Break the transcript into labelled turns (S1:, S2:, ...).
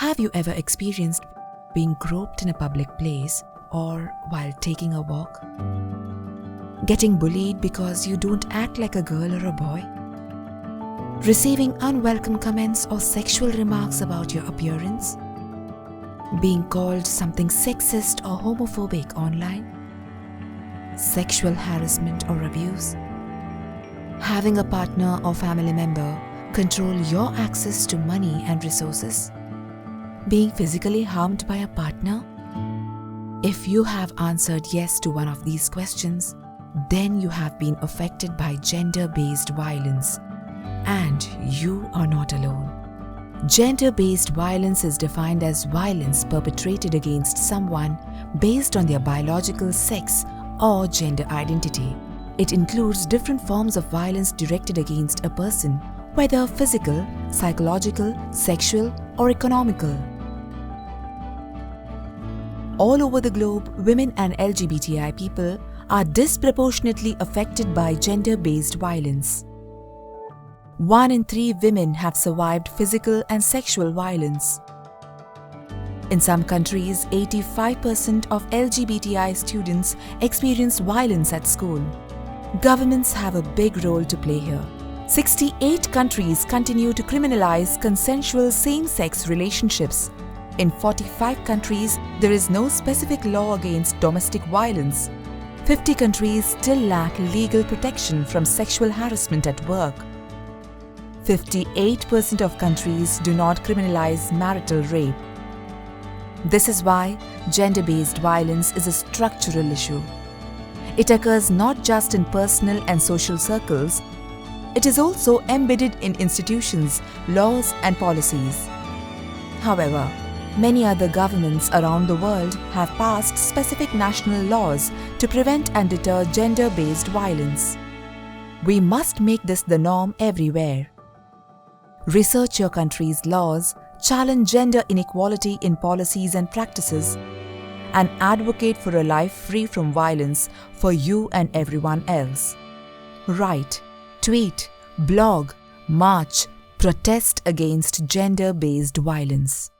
S1: Have you ever experienced being groped in a public place or while taking a walk? Getting bullied because you don't act like a girl or a boy? Receiving unwelcome comments or sexual remarks about your appearance? Being called something sexist or homophobic online? Sexual harassment or abuse? Having a partner or family member control your access to money and resources? Being physically harmed by a partner? If you have answered yes to one of these questions, then you have been affected by gender-based violence, and you are not alone. Gender-based violence is defined as violence perpetrated against someone based on their biological sex or gender identity. It includes different forms of violence directed against a person, whether physical, psychological, sexual, or economical. All over the globe, women and LGBTI people are disproportionately affected by gender-based violence. 1 in 3 women have survived physical and sexual violence. In some countries, 85% of LGBTI students experience violence at school. Governments have a big role to play here. 68 countries continue to criminalize consensual same-sex relationships. In 45 countries, there is no specific law against domestic violence. 50 countries still lack legal protection from sexual harassment at work. 58% of countries do not criminalize marital rape. This is why gender-based violence is a structural issue. It occurs not just in personal and social circles, it is also embedded in institutions, laws, and policies. However, many other governments around the world have passed specific national laws to prevent and deter gender-based violence. We must make this the norm everywhere. Research your country's laws, challenge gender inequality in policies and practices, and advocate for a life free from violence for you and everyone else. Write, tweet, blog, march, protest against gender-based violence.